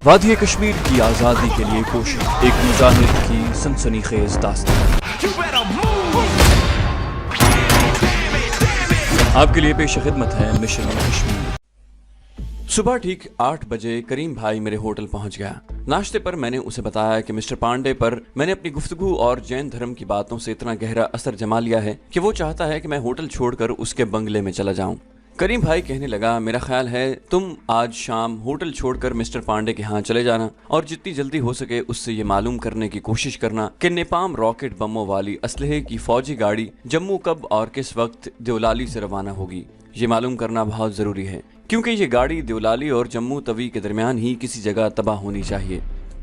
वादी कश्मीर की आज़ादी के लिए कोशिश, एक मुजाहिद की सनसनीखेज दास्तान। आपके लिए पेश खिदमत है मिशन कश्मीर। सुबह ठीक 8 बजे करीम भाई मेरे होटल पहुंच गया। नाश्ते पर मैंने उसे बताया कि मिस्टर पांडे पर मैंने अपनी गुफ्तगू और जैन धर्म की बातों से इतना गहरा असर जमा लिया है कि वो चाहता है कि मैं होटल छोड़कर उसके बंगले में चला जाऊं। करीम भाई कहने लगा, मेरा ख्याल है तुम आज शाम होटल छोड़कर मिस्टर पांडे के यहाँ चले जाना और जितनी जल्दी हो सके उससे ये मालूम करने की कोशिश करना कि नेपाम रॉकेट बमों वाली असलहे की फौजी गाड़ी जम्मू कब और किस वक्त देवलाली से रवाना होगी। ये मालूम करना बहुत जरूरी है क्योंकि ये गाड़ी देवलाली और जम्मू तवी के दरमियान ही किसी जगह तबाह होनी चाहिए।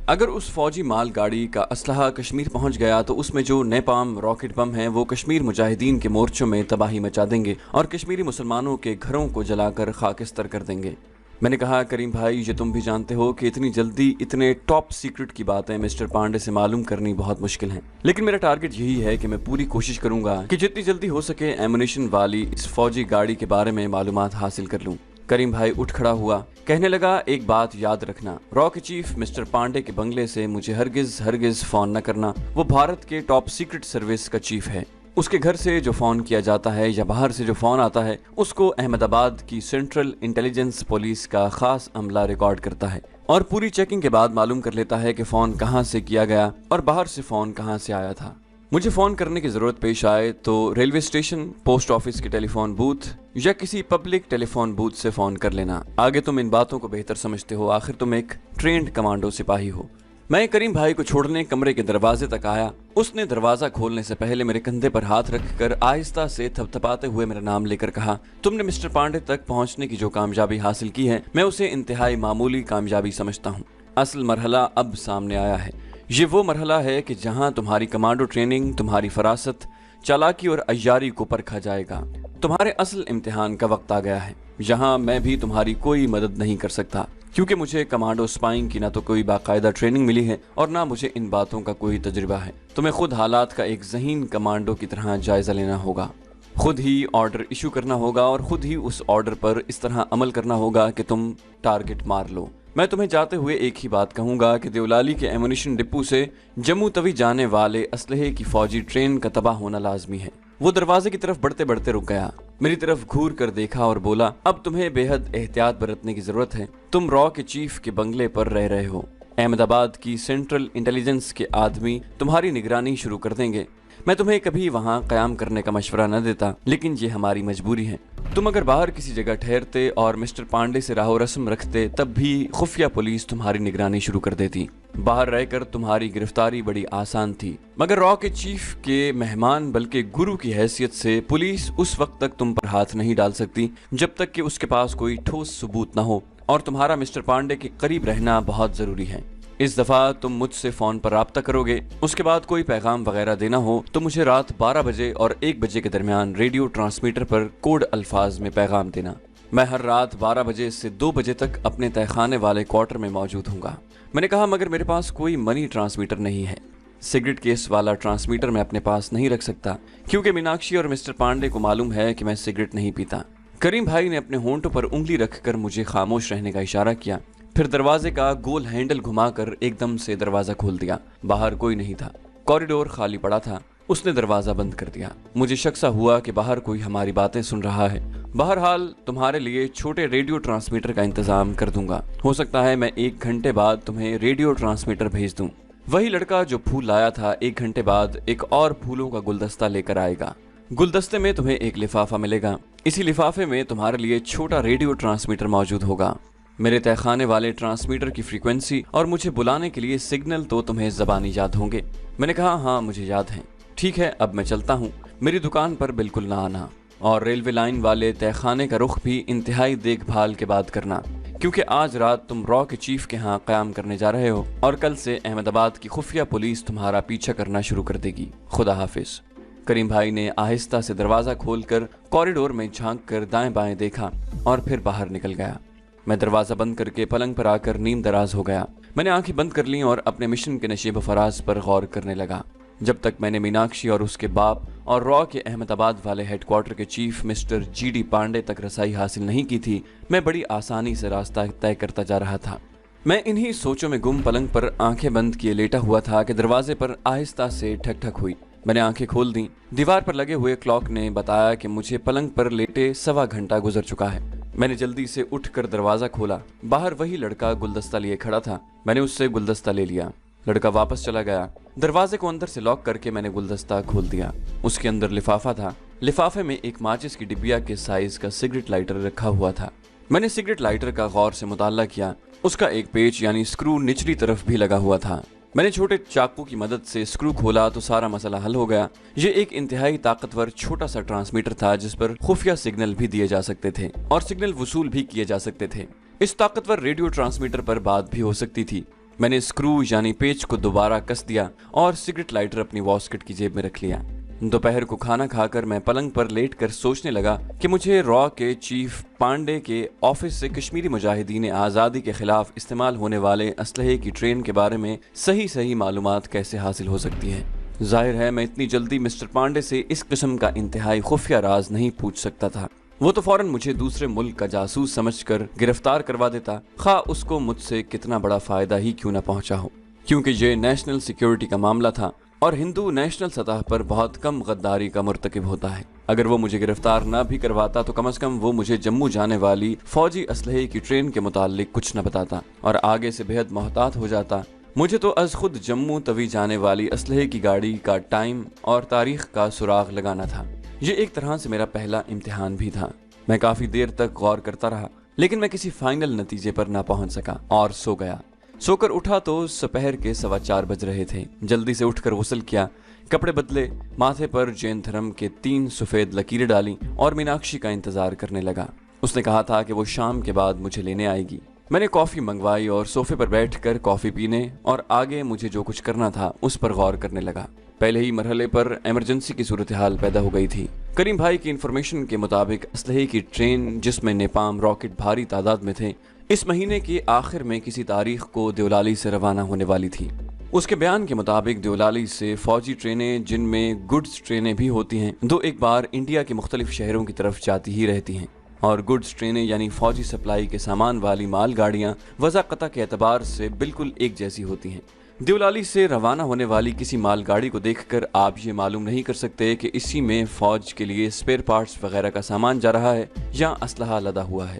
अगर उस फौजी माल गाड़ी का असलहा कश्मीर पहुंच गया तो उसमें जो नेपाम रॉकेट बम हैं वो कश्मीर मुजाहिदीन के मोर्चों में तबाही मचा देंगे और कश्मीरी मुसलमानों के घरों को जलाकर खाकिस्तर कर देंगे। मैंने कहा, करीम भाई ये तुम भी जानते हो कि इतनी जल्दी इतने टॉप सीक्रेट की बातें मिस्टर पांडे से मालूम करनी बहुत मुश्किल है, लेकिन मेरा टारगेट यही है कि मैं पूरी कोशिश करूंगा कि जितनी जल्दी हो सके एमुनेशन वाली इस फौजी गाड़ी के बारे में मालूमात हासिल कर लूं। करीम भाई उठ खड़ा हुआ, कहने लगा, एक बात याद रखना, रॉ के चीफ मिस्टर पांडे के बंगले से मुझे हरगिज फोन न करना। वो भारत के टॉप सीक्रेट सर्विस का चीफ है। उसके घर से जो फोन किया जाता है या बाहर से जो फोन आता है उसको अहमदाबाद की सेंट्रल इंटेलिजेंस पुलिस का खास अमला रिकॉर्ड करता है और पूरी चेकिंग के बाद मालूम कर लेता है कि फोन कहां से किया गया और बाहर से फोन कहां से आया था। मुझे फोन करने की जरूरत पेश आए तो रेलवे स्टेशन, पोस्ट ऑफिस के टेलीफोन बूथ या किसी पब्लिक टेलीफोन बूथ से फोन कर लेना। आगे तुम इन बातों को बेहतर समझते हो, आखिर तुम एक ट्रेंड कमांडो सिपाही हो। मैं करीम भाई को छोड़ने कमरे के दरवाजे तक आया। उसने दरवाजा खोलने से पहले मेरे कंधे पर हाथ रखकर आहिस्ता से थपथपाते हुए मेरा नाम लेकर कहा, तुमने मिस्टर पांडे तक पहुंचने की जो कामयाबी हासिल की है मैं उसे इंतहाई मामूली कामयाबी समझता हूँ। असल मरहला अब सामने आया है। ये वो मरहला है कि जहां तुम्हारी कमांडो ट्रेनिंग, तुम्हारी फरासत, चालाकी और अय्यारी को परखा जाएगा। तुम्हारे असल इम्तिहान का वक्त आ गया है। यहाँ मैं भी तुम्हारी कोई मदद नहीं कर सकता क्योंकि मुझे कमांडो स्पाइंग की ना तो कोई बाकायदा ट्रेनिंग मिली है और ना मुझे इन बातों का कोई तजुर्बा है। तुम्हें खुद हालात का एक ज़हीन कमांडो की तरह जायजा लेना होगा, खुद ही ऑर्डर इशू करना होगा और खुद ही उस ऑर्डर पर इस तरह अमल करना होगा कि तुम टारगेट मार लो। मैं तुम्हें जाते हुए एक ही बात कहूंगा कि देवलाली के एमुनेशन डिपो से जम्मू तवी जाने वाले असलहे की फौजी ट्रेन का तबाह होना लाजमी है। वो दरवाजे की तरफ बढ़ते बढ़ते रुक गया, मेरी तरफ घूर कर देखा और बोला, अब तुम्हें बेहद एहतियात बरतने की जरूरत है। तुम रॉ के चीफ के बंगले पर रह रहे हो। अहमदाबाद की सेंट्रल इंटेलिजेंस के आदमी तुम्हारी निगरानी शुरू कर देंगे। मैं तुम्हें कभी वहाँ कयाम करने का मशवरा न देता, लेकिन ये हमारी मजबूरी है। तुम अगर बाहर किसी जगह ठहरते और मिस्टर पांडे से राहो रस्म रखते तब भी खुफिया पुलिस तुम्हारी निगरानी शुरू कर देती। बाहर रहकर तुम्हारी गिरफ्तारी बड़ी आसान थी, मगर रॉ के चीफ के मेहमान बल्कि गुरु की हैसियत से पुलिस उस वक्त तक तुम पर हाथ नहीं डाल सकती जब तक कि उसके पास कोई ठोस सबूत न हो और तुम्हारा मिस्टर पांडे के करीब रहना बहुत जरूरी है। इस दफा तुम मुझसे फोन पर राब्ता करोगे, उसके बाद कोई पैगाम वगैरह देना हो तो मुझे रात 12 बजे और 1 बजे के दरमियान रेडियो ट्रांसमीटर पर कोड अल्फाज में पैगाम देना। मैं हर रात 12 बजे से 2 बजे तक अपने तहखाने वाले क्वार्टर में मौजूद हूँगा। मैंने कहा, मगर मेरे पास कोई मनी ट्रांसमीटर नहीं है। सिगरेट केस वाला ट्रांसमीटर मैं अपने पास नहीं रख सकता क्योंकि मीनाक्षी और मिस्टर पांडे को मालूम है कि मैं सिगरेट नहीं पीता। करीम भाई ने अपने होंठों पर उंगली रखकर मुझे खामोश रहने का इशारा किया, फिर दरवाजे का गोल हैंडल घुमाकर एकदम से दरवाजा खोल दिया। बाहर कोई नहीं था, कॉरिडोर खाली पड़ा था। उसने दरवाजा बंद कर दिया। मुझे शक सा हुआ कि बाहर कोई हमारी बातें सुन रहा है। बहरहाल तुम्हारे लिए छोटे रेडियो ट्रांसमीटर का इंतजाम कर दूंगा। हो सकता है मैं 1 घंटे बाद तुम्हें रेडियो ट्रांसमीटर भेज दूं। वही लड़का जो फूल लाया था 1 घंटे बाद एक और फूलों का गुलदस्ता लेकर आएगा। गुलदस्ते में तुम्हें एक लिफाफा मिलेगा। इसी लिफाफे में तुम्हारे लिए छोटा रेडियो ट्रांसमीटर मौजूद होगा। मेरे तहखाने वाले ट्रांसमीटर की फ्रीक्वेंसी और मुझे बुलाने के लिए सिग्नल तो तुम्हें ज़बानी याद होंगे। मैंने कहा, हाँ मुझे याद है। ठीक है, अब मैं चलता हूँ। मेरी दुकान पर बिल्कुल ना आना और रेलवे लाइन वाले तहखाने का रुख भी इंतहाई देखभाल के बाद करना क्योंकि आज रात तुम रॉ के चीफ के यहाँ क़याम करने जा रहे हो और कल से अहमदाबाद की खुफिया पुलिस तुम्हारा पीछा करना शुरू कर देगी। खुदा हाफिज। करीम भाई ने आहिस्ता से दरवाज़ा खोलकर कॉरिडोर में झांक कर दाएं बाएं देखा और फिर बाहर निकल गया। मैं दरवाज़ा बंद करके पलंग पर आकर नीम दराज हो गया। मैंने आंखें बंद कर लीं और अपने मिशन के नशीब फराज पर गौर करने लगा। जब तक मैंने मीनाक्षी और उसके बाप और रॉ के अहमदाबाद वाले हेडक्वार्टर के चीफ मिस्टर GD पांडे तक रसाई हासिल नहीं की थी, मैं बड़ी आसानी से रास्ता तय करता जा रहा था। मैं इन्हीं सोचों में गुम पलंग पर आंखें बंद किए लेटा हुआ था कि दरवाजे पर आहिस्ता से ठक ठक हुई। मैंने आंखें खोल दी। दीवार पर लगे हुए क्लॉक ने बताया कि मुझे पलंग पर लेटे 1.25 घंटा गुजर चुका है। मैंने जल्दी से उठकर दरवाजा खोला। बाहर वही लड़का गुलदस्ता लिए खड़ा था। मैंने उससे गुलदस्ता ले लिया। लड़का वापस चला गया। दरवाजे को अंदर से लॉक करके मैंने गुलदस्ता खोल दिया। उसके अंदर लिफाफा था। लिफाफे में एक माचिस की डिबिया के साइज का सिगरेट लाइटर रखा हुआ था। मैंने सिगरेट लाइटर का गौर से मुताला किया। उसका एक पेच यानी स्क्रू निचली तरफ भी लगा हुआ था। मैंने छोटे चाकू की मदद से स्क्रू खोला तो सारा मसला हल हो गया। ये एक इंतहाई ताकतवर छोटा सा ट्रांसमीटर था जिस पर खुफिया सिग्नल भी दिए जा सकते थे और सिग्नल वसूल भी किए जा सकते थे। इस ताकतवर रेडियो ट्रांसमीटर पर बात भी हो सकती थी। मैंने स्क्रू यानी पेच को दोबारा कस दिया और सिगरेट लाइटर अपनी वॉस्कट की जेब में रख लिया। दोपहर को खाना खाकर मैं पलंग पर लेटकर सोचने लगा कि मुझे रॉ के चीफ पांडे के ऑफिस से कश्मीरी मुजाहिदीन आज़ादी के खिलाफ इस्तेमाल होने वाले असलहे की ट्रेन के बारे में सही मालूमात कैसे हासिल हो सकती है। जाहिर है मैं इतनी जल्दी मिस्टर पांडे से इस किस्म का इंतहाई खुफिया राज नहीं पूछ सकता था। वो तो फौरन मुझे दूसरे मुल्क का जासूस समझकर गिरफ्तार करवा देता, खा उसको मुझसे कितना बड़ा फायदा ही क्यों न पहुंचा हो, क्योंकि ये नेशनल सिक्योरिटी का मामला था और हिंदू नेशनल सतह पर बहुत कम गद्दारी का मुर्तकिब होता है। अगर वो मुझे गिरफ्तार न भी करवाता तो कम से कम वो मुझे जम्मू जाने वाली फौजी असलहे की ट्रेन के मुतालिक कुछ न बताता और आगे से बेहद मोहतात हो जाता। मुझे तो अज खुद जम्मू तवी जाने वाली असलहे की गाड़ी का टाइम और तारीख का सुराग लगाना था। ये एक तरह से मेरा पहला इम्तिहान भी था। मैं काफी देर तक गौर करता रहा लेकिन मैं किसी फाइनल नतीजे पर ना पहुंच सका और सो गया। सोकर उठा तो दोपहर के 4:15 बज रहे थे। जल्दी से उठकर गुस्ल किया, कपड़े बदले, माथे पर जैन धर्म के 3 सफेद लकीरें डाली और मीनाक्षी का इंतजार करने लगा। उसने कहा था कि वो शाम के बाद मुझे लेने आएगी। मैंने कॉफी मंगवाई और सोफे पर बैठकर कॉफी पीने और आगे मुझे जो कुछ करना था उस पर गौर करने लगा। पहले ही मरहले पर इमरजेंसी की सूरत हाल पैदा हो गई थी। करीम भाई की इन्फॉर्मेशन के मुताबिक असलहे की ट्रेन जिसमें नेपाम रॉकेट भारी तादाद में थे इस महीने के आखिर में किसी तारीख को देवलाली से रवाना होने वाली थी। उसके बयान के मुताबिक देवलाली से फौजी ट्रेनें जिनमें गुड्स ट्रेनें भी होती हैं 2-1 बार इंडिया के मुख्तलिफ शहरों की तरफ जाती ही रहती हैं और गुड्स ट्रेनें यानी फौजी सप्लाई के सामान वाली माल गाड़ियाँ वज़ाक़ता के एतबार से बिल्कुल एक जैसी होती हैं। देवलाली से रवाना होने वाली किसी मालगाड़ी को देखकर आप ये मालूम नहीं कर सकते कि इसी में फौज के लिए स्पेयर पार्ट्स वगैरह का सामान जा रहा है या असलहा लदा हुआ है।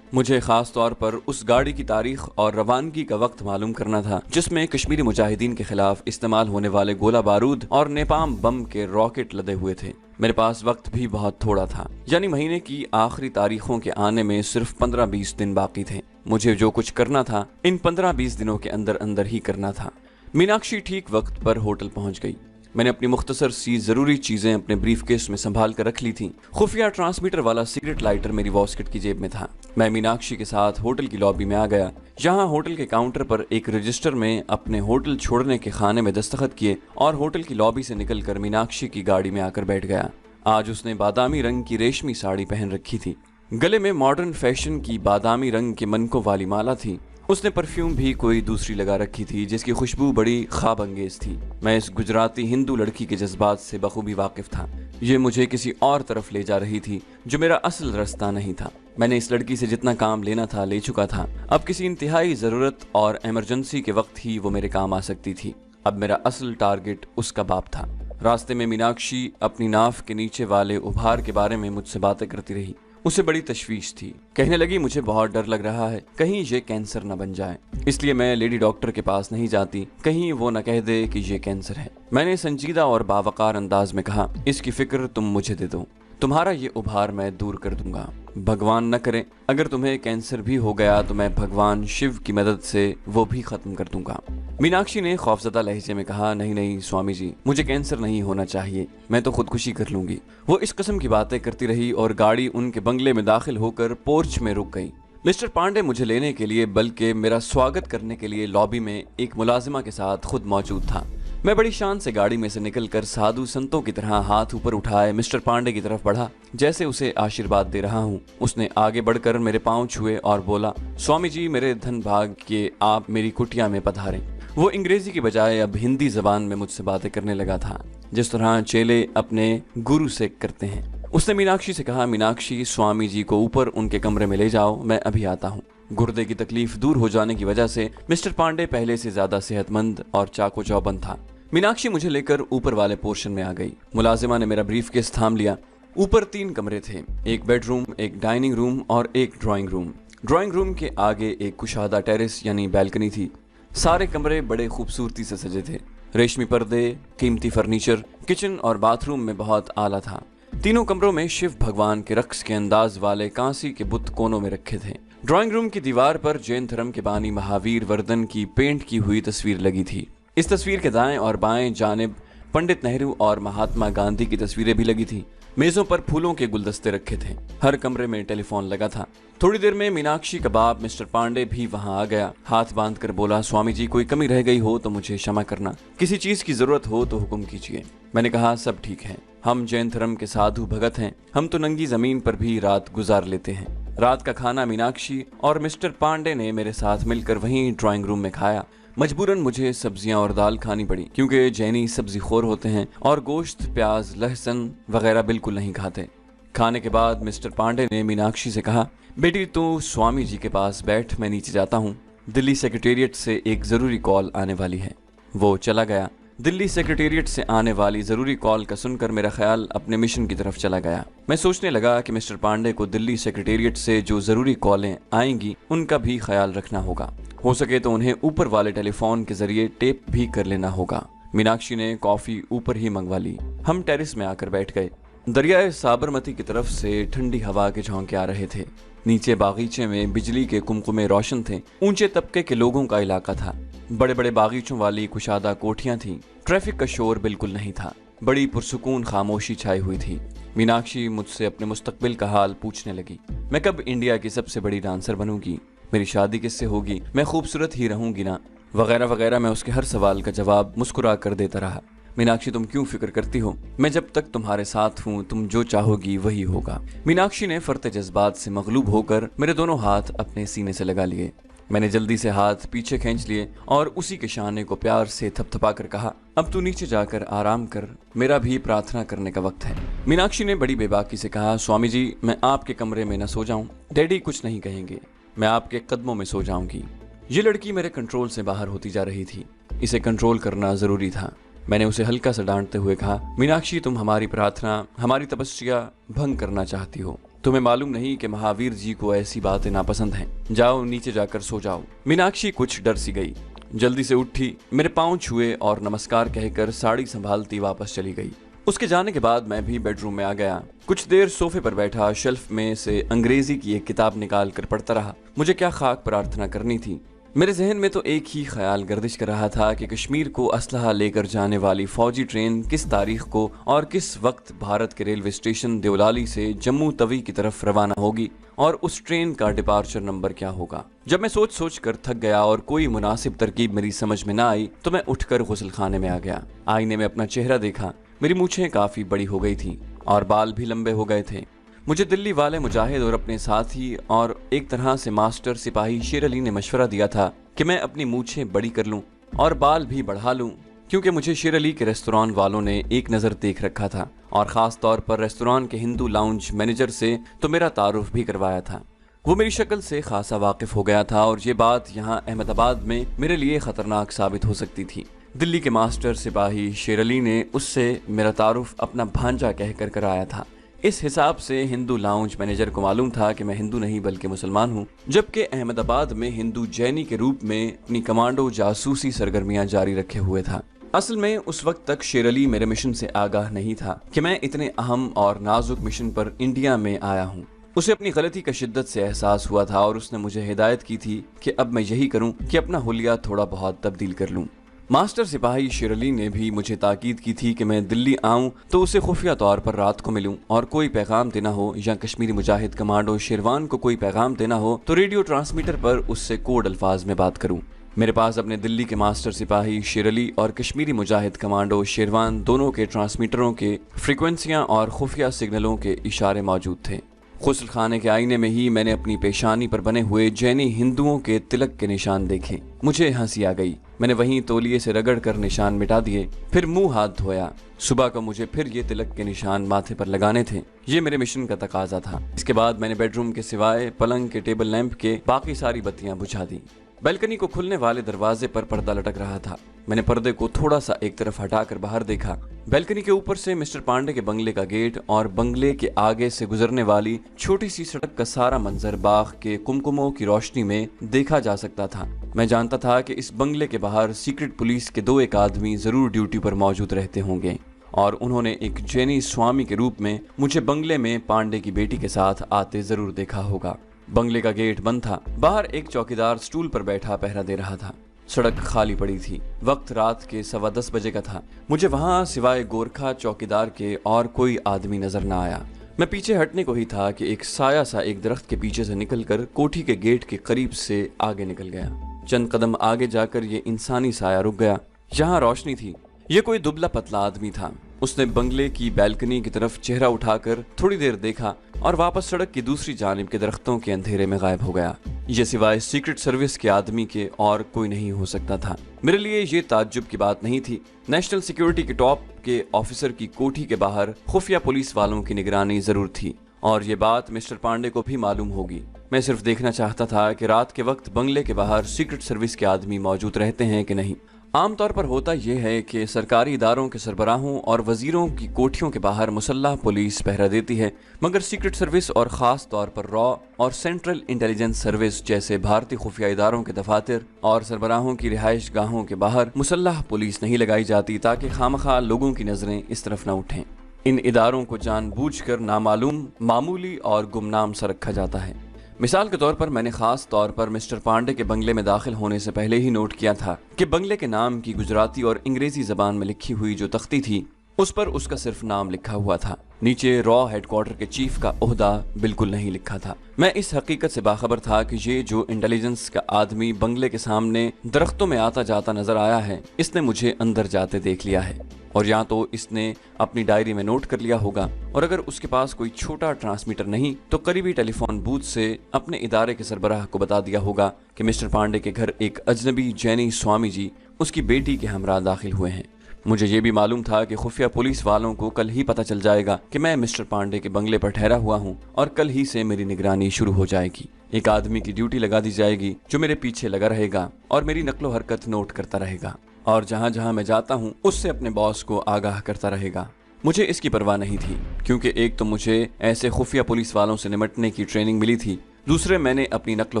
मुझे खास तौर पर उस गाड़ी की तारीख और रवानगी का वक्त मालूम करना था जिसमें कश्मीरी मुजाहिदीन के खिलाफ इस्तेमाल होने वाले गोला बारूद और नेपाम बम के रॉकेट लदे हुए थे। मेरे पास वक्त भी बहुत थोड़ा था, यानी महीने की आखिरी तारीखों के आने में सिर्फ 15-20 दिन बाकी थे। मुझे जो कुछ करना था इन 15-20 दिनों के अंदर अंदर ही करना था। मीनाक्षी ठीक वक्त पर होटल पहुंच गई। मैंने अपनी मुख्तसर सी जरूरी चीजें अपने ब्रीफकेस में संभाल कर रख ली थी। खुफिया ट्रांसमीटर वाला सिगरेट लाइटर मेरी वॉस्कट की जेब में था। मैं मीनाक्षी के साथ होटल की लॉबी में आ गया। जहां होटल के काउंटर पर एक रजिस्टर में अपने होटल छोड़ने के खाने में दस्तखत किए और होटल की लॉबी से निकलकर मीनाक्षी की गाड़ी में आकर बैठ गया। आज उसने बादामी रंग की रेशमी साड़ी पहन रखी थी। गले में मॉडर्न फैशन की बादामी रंग के मनकों वाली माला थी। उसने परफ्यूम भी कोई दूसरी लगा रखी थी जिसकी खुशबू बड़ी ख्वाब अंगेज थी। मैं इस गुजराती हिंदू लड़की के जज्बात से बखूबी वाकिफ था। ये मुझे किसी और तरफ ले जा रही थी जो मेरा असल रास्ता नहीं था। मैंने इस लड़की से जितना काम लेना था ले चुका था। अब किसी इंतहाई जरूरत और इमरजेंसी के वक्त ही वो मेरे काम आ सकती थी। अब मेरा असल टारगेट उसका बाप था। रास्ते में मीनाक्षी अपनी नाव के नीचे वाले उभार के बारे में मुझसे बातें करती रही। उसे बड़ी तशवीश थी। कहने लगी मुझे बहुत डर लग रहा है कहीं ये कैंसर न बन जाए, इसलिए मैं लेडी डॉक्टर के पास नहीं जाती, कहीं वो न कह दे कि ये कैंसर है। मैंने संजीदा और बावकार अंदाज में कहा, इसकी फिक्र तुम मुझे दे दो, तुम्हारा ये उभार मैं दूर कर दूंगा। भगवान न करे अगर तुम्हें कैंसर भी हो गया तो मैं भगवान शिव की मदद से वो भी खत्म कर दूंगा। मीनाक्षी ने खौफजदा लहजे में कहा, नहीं नहीं स्वामी जी, मुझे कैंसर नहीं होना चाहिए, मैं तो खुदकुशी कर लूंगी। वो इस किस्म की बातें करती रही और गाड़ी उनके बंगले में दाखिल होकर पोर्च में रुक गई। मिस्टर पांडे मुझे लेने के लिए बल्कि मेरा स्वागत करने के लिए लॉबी में एक मुलाजिमा के साथ खुद मौजूद था। मैं बड़ी शान से गाड़ी में से निकलकर साधु संतों की तरह हाथ ऊपर उठाए मिस्टर पांडे की तरफ बढ़ा जैसे उसे आशीर्वाद दे रहा हूँ। उसने आगे बढ़कर मेरे पांव छुए और बोला, स्वामी जी मेरे धन भाग के आप मेरी कुटिया में पधारें। वो अंग्रेजी की बजाय अब हिंदी जबान में मुझसे बातें करने लगा था जिस तरह चेले अपने गुरु से करते हैं। उसने मीनाक्षी से कहा, मीनाक्षी स्वामी जी को ऊपर उनके कमरे में ले जाओ, मैं अभी आता हूँ। गुर्दे की तकलीफ दूर हो जाने की वजह से मिस्टर पांडे पहले से ज्यादा सेहतमंद और चाको चौबंद था। मीनाक्षी मुझे लेकर ऊपर वाले पोर्शन में आ गई। मुलाजिमा ने मेरा ब्रीफकेस थाम लिया। ऊपर 3 कमरे थे, एक बेडरूम, एक डाइनिंग रूम और एक ड्राइंग रूम। ड्राइंग रूम के आगे एक कुशादा टेरेस यानी बैल्कनी थी। सारे कमरे बड़े खूबसूरती से सजे थे। रेशमी पर्दे, कीमती फर्नीचर किचन और बाथरूम में बहुत आला था। तीनों कमरों में शिव भगवान के रक्स के अंदाज वाले कांसी के बुत कोनों में रखे थे। ड्राइंग रूम की दीवार पर जैन धर्म के बानी महावीर वर्धन की पेंट की हुई तस्वीर लगी थी। इस तस्वीर के दाएं और बाएं जानिब पंडित नेहरू और महात्मा गांधी की तस्वीरें भी लगी थी। मेजों पर फूलों के गुलदस्ते रखे थे। हर कमरे में टेलीफोन लगा था। थोड़ी देर में मीनाक्षी का बाप मिस्टर पांडे भी वहां आ गया। हाथ बांध कर बोला, स्वामी जी कोई कमी रह गई हो तो मुझे क्षमा करना, किसी चीज की जरूरत हो तो हुक्म कीजिए। मैंने कहा सब ठीक है, हम जैन धर्म के साधु भगत हैं, हम तो नंगी जमीन पर भी रात गुजार लेते हैं। रात का खाना मीनाक्षी और मिस्टर पांडे ने मेरे साथ मिलकर वहीं ड्राइंग रूम में खाया। मजबूरन मुझे सब्जियां और दाल खानी पड़ी क्योंकि जैनी सब्जी खोर होते हैं और गोश्त, प्याज, लहसुन वगैरह बिल्कुल नहीं खाते। खाने के बाद मिस्टर पांडे ने मीनाक्षी से कहा, बेटी तू स्वामी जी के पास बैठ, मैं नीचे जाता हूँ, दिल्ली सेक्रेटेरिएट से एक जरूरी कॉल आने वाली है। वो चला गया। दिल्ली सेक्रेटेरिएट से आने वाली जरूरी कॉल का सुनकर मेरा ख्याल अपने मिशन की तरफ चला गया। मैं सोचने लगा कि मिस्टर पांडे को दिल्ली सेक्रेटेरिएट से जो जरूरी कॉलें आएंगी उनका भी ख्याल रखना होगा। हो सके तो उन्हें ऊपर वाले टेलीफोन के जरिए टेप भी कर लेना होगा। मीनाक्षी ने कॉफी ऊपर ही मंगवा ली। हम टेरेस में आकर बैठ गए। दरियाए साबरमती की तरफ से ठंडी हवा के झोंके आ रहे थे। नीचे बागीचे में बिजली के कुमकुमे रोशन थे। ऊंचे तबके के लोगों का इलाका था। बड़े बड़े बागीचों वाली कुशादा कोठियां थीं। ट्रैफिक का शोर बिल्कुल नहीं था। बड़ी पुरसुकून खामोशी छाई हुई थी। मीनाक्षी मुझसे अपने मुस्तकबिल का हाल पूछने लगी। मैं कब इंडिया की सबसे बड़ी डांसर बनूंगी, मेरी शादी किससे होगी, मैं खूबसूरत ही रहूंगी ना, वगैरह वगैरह। मैं उसके हर सवाल का जवाब मुस्कुरा कर देता रहा। मीनाक्षी तुम क्यों फिक्र करती हो, मैं जब तक तुम्हारे साथ हूँ तुम जो चाहोगी वही होगा। मीनाक्षी ने फरते जज्बात से मगलूब होकर मेरे दोनों हाथ अपने सीने से लगा लिए। मैंने जल्दी से हाथ पीछे खींच लिए और उसी के शाने को प्यार से थपथपा कर कहा, अब तू नीचे जाकर आराम कर, मेरा भी प्रार्थना करने का वक्त है। मीनाक्षी ने बड़ी बेबाकी से कहा, स्वामी जी मैं आपके कमरे में न सो जाऊं, डैडी कुछ नहीं कहेंगे, मैं आपके कदमों में सो जाऊंगी। ये लड़की मेरे कंट्रोल से बाहर होती जा रही थी। इसे कंट्रोल करना जरूरी था। मैंने उसे हल्का सा डांटते हुए कहा, मीनाक्षी तुम हमारी प्रार्थना, हमारी तपस्या भंग करना चाहती हो। तुम्हें मालूम नहीं कि महावीर जी को ऐसी बातें नापसंद हैं। जाओ नीचे जाकर सो जाओ। मीनाक्षी कुछ डर सी गई, जल्दी से उठी, मेरे पांव छुए और नमस्कार कहकर साड़ी संभालती वापस चली गई। उसके जाने के बाद मैं भी बेडरूम में आ गया। कुछ देर सोफे पर बैठा शेल्फ में से अंग्रेजी की एक किताब निकाल कर पढ़ता रहा। मुझे क्या खाक प्रार्थना करनी थी। मेरे जहन में तो एक ही ख्याल गर्दिश कर रहा था कि कश्मीर को असलहा लेकर जाने वाली फौजी ट्रेन किस तारीख को और किस वक्त भारत के रेलवे स्टेशन देवलाली से जम्मू तवी की तरफ रवाना होगी और उस ट्रेन का डिपार्चर नंबर क्या होगा। जब मैं सोच सोच कर थक गया और कोई मुनासिब तरकीब मेरी समझ में न आई तो मैं उठकर गुस्ल खाने में आ गया। आईने में अपना चेहरा देखा। मेरी मूछें काफी बड़ी हो गई थी और बाल भी लंबे हो गए थे। मुझे दिल्ली वाले मुजाहिद और अपने साथी और एक तरह से मास्टर सिपाही शेर अली ने मशवरा दिया था कि मैं अपनी मूछें बड़ी कर लूं और बाल भी बढ़ा लूं, क्योंकि मुझे शेर अली के रेस्तोरां वालों ने एक नज़र देख रखा था और ख़ास तौर पर रेस्तोरां के हिंदू लाउंज मैनेजर से तो मेरा तारुफ भी करवाया था। वो मेरी शक्ल से खासा वाकिफ हो गया था और ये बात यहाँ अहमदाबाद में मेरे लिए ख़तरनाक साबित हो सकती थी। दिल्ली के मास्टर सिपाही शेर अली ने उससे मेरा तारुफ अपना भांजा कहकर कराया था। इस हिसाब से हिंदू लाउंज मैनेजर को मालूम था कि मैं हिंदू नहीं बल्कि मुसलमान हूँ, जबकि अहमदाबाद में हिंदू जैनी के रूप में अपनी कमांडो जासूसी सरगर्मियां जारी रखे हुए था। असल में उस वक्त तक शेर अली मेरे मिशन से आगाह नहीं था कि मैं इतने अहम और नाजुक मिशन पर इंडिया में आया हूँ। उसे अपनी गलती का शिद्दत से एहसास हुआ था और उसने मुझे हिदायत की थी कि अब मैं यही करूँ कि अपना हुलिया थोड़ा बहुत तब्दील कर लूँ। मास्टर सिपाही शेर अली ने भी मुझे ताकीद की थी कि मैं दिल्ली आऊं तो उसे खुफिया तौर पर रात को मिलूं और कोई पैगाम देना हो या कश्मीरी मुजाहिद कमांडो शेरवान को कोई पैगाम देना हो तो रेडियो ट्रांसमीटर पर उससे कोड अल्फाज में बात करूं। मेरे पास अपने दिल्ली के मास्टर सिपाही शेर अली और कश्मीरी मुजाहिद कमांडो शेरवान दोनों के ट्रांसमीटरों के फ्रिक्वेंसियां और खुफिया सिग्नलों के इशारे मौजूद थे। गुस्ल खाने के आईने में ही मैंने अपनी पेशानी पर बने हुए जैनी हिंदुओं के तिलक के निशान देखे। मुझे हंसी आ गई। मैंने वहीं तौलिए से रगड़ कर निशान मिटा दिए, फिर मुंह हाथ धोया। सुबह को मुझे फिर ये तिलक के निशान माथे पर लगाने थे। ये मेरे मिशन का तकाजा था। इसके बाद मैंने बेडरूम के सिवाय पलंग के टेबल लैंप के बाकी सारी बत्तियां बुझा दी। बालकनी को खुलने वाले दरवाजे पर पर्दा लटक रहा था। मैंने पर्दे को थोड़ा सा एक तरफ हटाकर बाहर देखा। बालकनी के ऊपर से मिस्टर पांडे के बंगले का गेट और बंगले के आगे से गुजरने वाली छोटी सी सड़क का सारा मंजर बाग के कुमकुमों की रोशनी में देखा जा सकता था। मैं जानता था कि इस बंगले के बाहर सीक्रेट पुलिस के 2-1 आदमी जरूर ड्यूटी पर मौजूद रहते होंगे और उन्होंने एक जैनी स्वामी के रूप में मुझे बंगले में पांडे की बेटी के साथ आते जरूर देखा होगा। बंगले का गेट बंद था। बाहर एक चौकीदार स्टूल पर बैठा पहरा दे रहा था। सड़क खाली पड़ी थी। वक्त रात के 10:15 बजे का था। मुझे वहां सिवाय गोरखा चौकीदार के और कोई आदमी नजर न आया। मैं पीछे हटने को ही था कि एक साया सा एक दरख्त के पीछे से निकलकर कोठी के गेट के करीब से आगे निकल गया। चंद कदम आगे जाकर ये इंसानी साया रुक गया। यहाँ रोशनी थी। ये कोई दुबला पतला आदमी था। उसने बंगले की बैल्कनी की तरफ चेहरा उठाकर थोड़ी देर देखा और वापस सड़क की दूसरी जानिब के दरख्तों के अंधेरे में गायब हो गया। ये सिवाय सीक्रेट सर्विस के आदमी के और कोई नहीं हो सकता था। मेरे लिए ये ताज्जुब की बात नहीं थी। नेशनल सिक्योरिटी के टॉप के ऑफिसर की कोठी के बाहर खुफिया पुलिस वालों की निगरानी जरूर थी और ये बात मिस्टर पांडे को भी मालूम होगी। मैं सिर्फ देखना चाहता था कि रात के वक्त बंगले के बाहर सीक्रेट सर्विस के आदमी मौजूद रहते हैं कि नहीं। आमतौर पर होता यह है कि सरकारी इदारों के सरबराहों और वजीरों की कोठियों के बाहर मुसल्लह पुलिस पहरा देती है, मगर सीक्रेट सर्विस और ख़ास तौर पर रॉ और सेंट्रल इंटेलिजेंस सर्विस जैसे भारतीय खुफिया इदारों के दफातर और सरबराहों की रिहाइश गाहों के बाहर मुसल्लह पुलिस नहीं लगाई जाती ताकि खामखा लोगों की नजरें इस तरफ न उठें। इन इदारों को जानबूझकर नामालूम, मामूली और गुमनाम सा रखा जाता है। मिसाल के तौर पर मैंने खास तौर पर मिस्टर पांडे के बंगले में दाखिल होने से पहले ही नोट किया था कि बंगले के नाम की गुजराती और अंग्रेजी जबान में लिखी हुई जो तख्ती थी उस पर उसका सिर्फ नाम लिखा हुआ था। नीचे रॉ हेडक्वार्टर के चीफ का ओहदा बिल्कुल नहीं लिखा था। मैं इस हकीकत से बाखबर था कि ये जो इंटेलिजेंस का आदमी बंगले के सामने दरख्तों में आता जाता नजर आया है, इसने मुझे अंदर जाते देख लिया है और या तो इसने अपनी डायरी में नोट कर लिया होगा और अगर उसके पास कोई छोटा ट्रांसमीटर नहीं तो करीबी टेलीफोन बूथ से अपने इदारे के सरबराह को बता दिया होगा कि मिस्टर पांडे के घर एक अजनबी जैनी स्वामी जी उसकी बेटी के हमरा दाखिल हुए हैं। मुझे ये भी मालूम था कि खुफिया पुलिस वालों को कल ही पता चल जाएगा कि मैं मिस्टर पांडे के बंगले पर ठहरा हुआ हूँ और कल ही से मेरी निगरानी शुरू हो जाएगी। एक आदमी की ड्यूटी लगा दी जाएगी जो मेरे पीछे लगा रहेगा और मेरी नकलो हरकत नोट करता रहेगा और जहाँ जहाँ मैं जाता हूँ उससे अपने बॉस को आगाह करता रहेगा। मुझे इसकी परवाह नहीं थी क्योंकि एक तो मुझे ऐसे खुफिया पुलिस वालों से निपटने की ट्रेनिंग मिली थी, दूसरे मैंने अपनी नकलो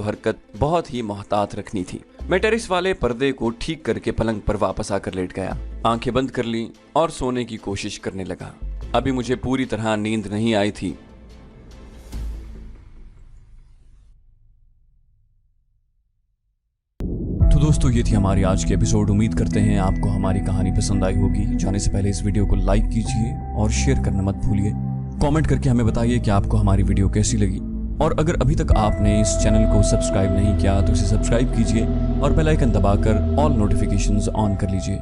हरकत बहुत ही मोहतात रखनी थी। मैं टेरिस वाले पर्दे को ठीक करके पलंग पर वापस आकर लेट गया, आंखें बंद कर ली और सोने की कोशिश करने लगा। अभी मुझे पूरी तरह नींद नहीं आई थी। तो दोस्तों ये थी हमारी आज की एपिसोड। उम्मीद करते हैं आपको हमारी कहानी पसंद आई होगी। जाने से पहले इस वीडियो को लाइक कीजिए और शेयर करना मत भूलिए। कमेंट करके हमें बताइए कि आपको हमारी वीडियो कैसी लगी और अगर अभी तक आपने इस चैनल को सब्सक्राइब नहीं किया तो इसे सब्सक्राइब कीजिए और बेल आइकन दबाकर ऑल नोटिफिकेशंस ऑन कर लीजिए।